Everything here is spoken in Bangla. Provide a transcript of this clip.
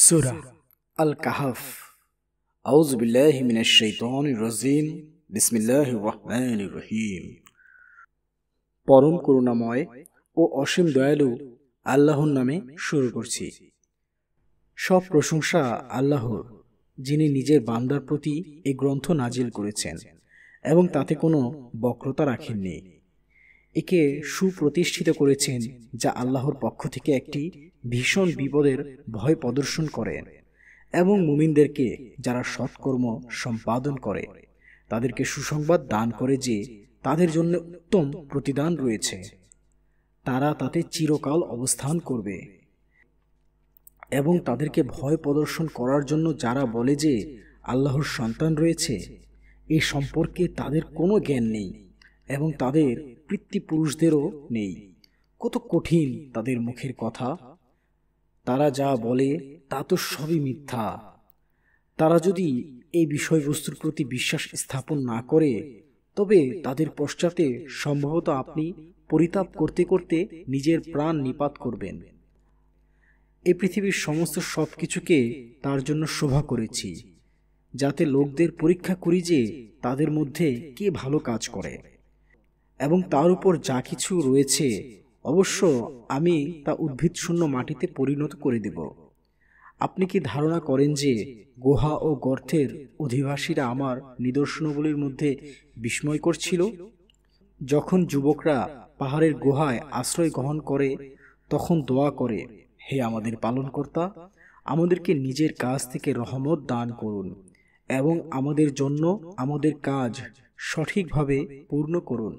সূরা আল কাহফ। আউযু বিল্লাহি মিনাশ শাইতানির রাজিম। বিসমিল্লাহির রহমানির রহিম। পরম করুণাময় ও অসীম দয়ালু আল্লাহর নামে শুরু করছি। সব প্রশংসা আল্লাহর, যিনি নিজের বান্দার প্রতি এই গ্রন্থ নাজিল করেছেন এবং তাতে কোনো বক্রতা রাখেননি। একে সুপ্রতিষ্ঠিত করেছেন, যা আল্লাহর পক্ষ থেকে একটি ভীষণ বিপদের ভয় প্রদর্শন করে এবং মুমিনদেরকে যারা সৎকর্ম সম্পাদন করে তাদেরকে সুসংবাদ দান করে যে তাদের জন্য উত্তম প্রতিদান রয়েছে, তারা তাতে চিরকাল অবস্থান করবে। এবং তাদেরকে ভয় প্রদর্শন করার জন্য যারা বলে যে আল্লাহর সন্তান রয়েছে, এ সম্পর্কে তাদের কোনো জ্ঞান নেই এবং তাদের পিতৃপুরুষদেরও নেই। কত কঠিন তাদের মুখের কথা! তারা যা বলে তা তো সবই মিথ্যা। তারা যদি এই বিষয়বস্তুর প্রতি বিশ্বাস স্থাপন না করে, তবে তাদের পশ্চাতে সম্ভবত আপনি পরিতাপ করতে করতে নিজের প্রাণ নিপাত করবেন। এই পৃথিবীর সমস্ত সবকিছুকে তার জন্য শোভা করেছি, যাতে লোকদের পরীক্ষা করি যে তাদের মধ্যে কে ভালো কাজ করে, এবং তার উপর যা কিছু রয়েছে অবশ্য আমি তা উদ্ভিদশূন্য মাটিতে পরিণত করে দেব। আপনি কি ধারণা করেন যে গুহা ও গর্তের অধিবাসীরা আমার নিদর্শনগুলির মধ্যে বিস্ময় করছিল? যখন যুবকরা পাহাড়ের গুহায় আশ্রয় গ্রহণ করে, তখন দোয়া করে, হে আমাদের পালনকর্তা, আমাদেরকে নিজের কাছ থেকে রহমত দান করুন এবং আমাদের জন্য আমাদের কাজ সঠিকভাবে পূর্ণ করুন।